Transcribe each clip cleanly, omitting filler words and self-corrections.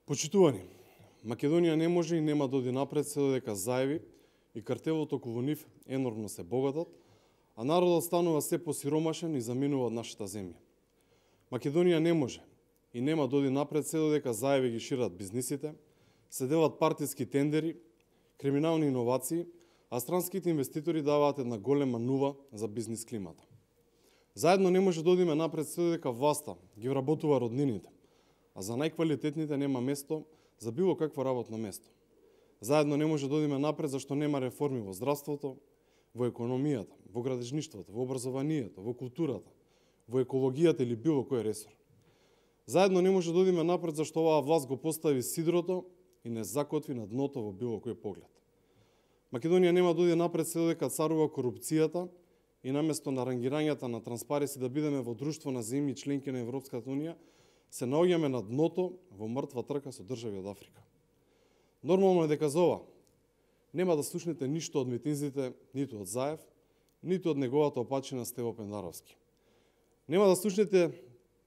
Почитувани, Македонија не може и нема да оди напред се додека заеви и картелот околу нив енормно се богатат, а народот станува се посиромашен и заминува од нашата земја. Македонија не може и нема да оди напред се додека заеви ги шират бизнисите, се делат партиски тендери, криминални иновации, а странските инвеститори даваат една голема нува за бизнис климата. Заедно не може да одиме напред се додека власта ги вработува роднините, а за најквалитетните нема место за било какво работно место. Заедно не може да одиме напред зашто нема реформи во здравството, во економијата, во градежништвото, во образованието, во културата, во екологијата или било кој ресор. Заедно не може да одиме напред зашто оваа власт го постави сидрото и не закотви на дното во било кој поглед. Македонија нема да оди напред се додека царува корупцијата и наместо на рангирањата на транспареси да бидеме во друштво на земји членки на Европската унија, се наоѓаме на дното во мртва трка со држави од Африка. Нормално е дека за ова нема да слушнете ништо од митинзите, ниту од Заев, ниту од неговата опачина Стево Пендаровски. Нема да слушнете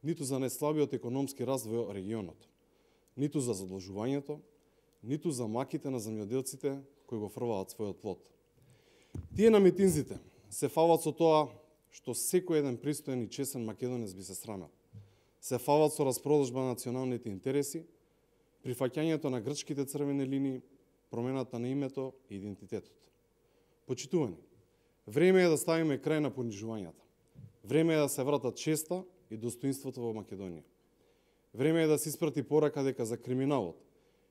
ниту за најслабиот економски раст во регионот, ниту за задолжувањето, ниту за маките на земјоделците кои го фрваат својот плод. Тие на митинзите се фалат со тоа што секој еден пристоен и чесен македонец би се срамел. Се фалат со распродажба на националните интереси, прифаќањето на грчките црвени линии, промената на името и идентитетот. Почитувани, време е да ставиме крај на понижувањата. Време е да се вратат честа и достоинството во Македонија. Време е да се испрати порака дека за криминалот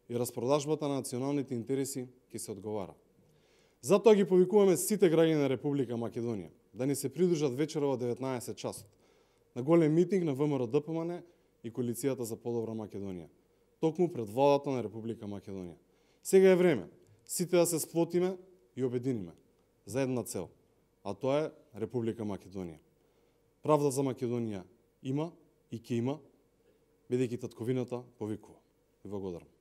и распродажбата на националните интереси ќе се одговара. Затоа ги повикуваме сите граѓани на Република Македонија да ни се придружат вечера во 19 часот на голем митинг на ВМРО-ДПМН и Коалицијата за подобра Македонија, токму пред владата на Република Македонија. Сега е време сите да се сплотиме и обединиме за една цел, а тоа е Република Македонија. Правда за Македонија има и ќе има, бидејќи татковината повикува. Ви благодарам.